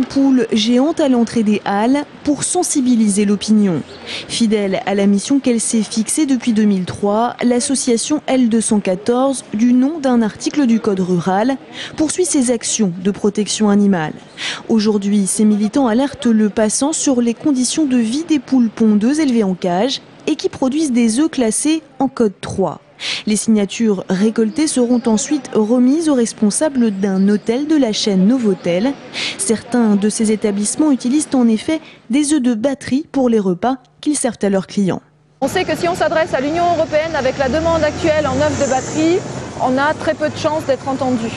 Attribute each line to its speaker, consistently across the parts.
Speaker 1: poules géantes à l'entrée des halles pour sensibiliser l'opinion. Fidèle à la mission qu'elle s'est fixée depuis 2003, l'association L214, du nom d'un article du Code rural, poursuit ses actions de protection animale. Aujourd'hui, ces militants alertent le passant sur les conditions de vie des poules pondeuses élevées en cage et qui produisent des œufs classés en code 3. Les signatures récoltées seront ensuite remises aux responsables d'un hôtel de la chaîne Novotel. Certains de ces établissements utilisent en effet des œufs de batterie pour les repas qu'ils servent à leurs clients.
Speaker 2: On sait que si on s'adresse à l'Union européenne avec la demande actuelle en œufs de batterie, on a très peu de chances d'être entendu.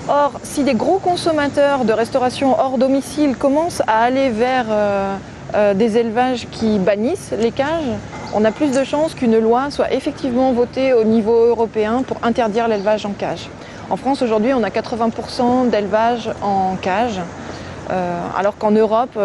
Speaker 2: Or, si des gros consommateurs de restauration hors domicile commencent à aller vers des élevages qui bannissent les cages, on a plus de chances qu'une loi soit effectivement votée au niveau européen pour interdire l'élevage en cage. En France, aujourd'hui, on a 80% d'élevage en cage, alors qu'en Europe,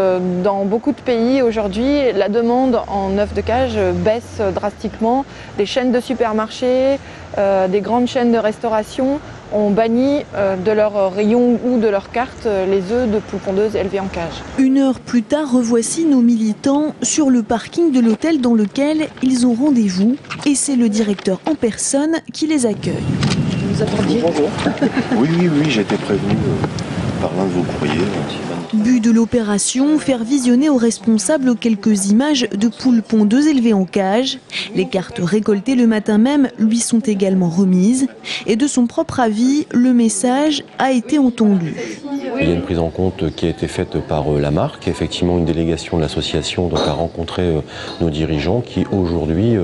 Speaker 2: dans beaucoup de pays aujourd'hui, la demande en œufs de cage baisse drastiquement. Les chaînes de supermarchés, des grandes chaînes de restauration ont banni de leur rayon ou de leur carte les œufs de poules pondeuses élevées en cage.
Speaker 1: Une heure plus tard, revoici nos militants sur le parking de l'hôtel dans lequel ils ont rendez-vous. Et c'est le directeur en personne qui les accueille.
Speaker 2: Vous attendiez ?
Speaker 3: Bonjour. Oui, j'ai été prévenu par l'un de vos courriers.
Speaker 1: But de l'opération, faire visionner aux responsables quelques images de poules pondeuses élevées en cage. Les cartes récoltées le matin même lui sont également remises. Et de son propre avis, le message a été entendu.
Speaker 4: Il y a une prise en compte qui a été faite par la marque. Effectivement, une délégation de l'association a rencontré nos dirigeants qui aujourd'hui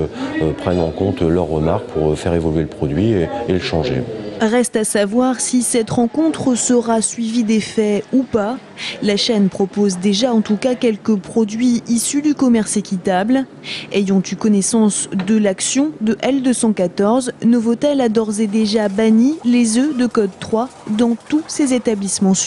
Speaker 4: prennent en compte leurs remarques pour faire évoluer le produit et le changer.
Speaker 1: Reste à savoir si cette rencontre sera suivie d'effets ou pas. La chaîne propose déjà en tout cas quelques produits issus du commerce équitable. Ayant eu connaissance de l'action de L214, Novotel a d'ores et déjà banni les œufs de code 3 dans tous ses établissements suisses.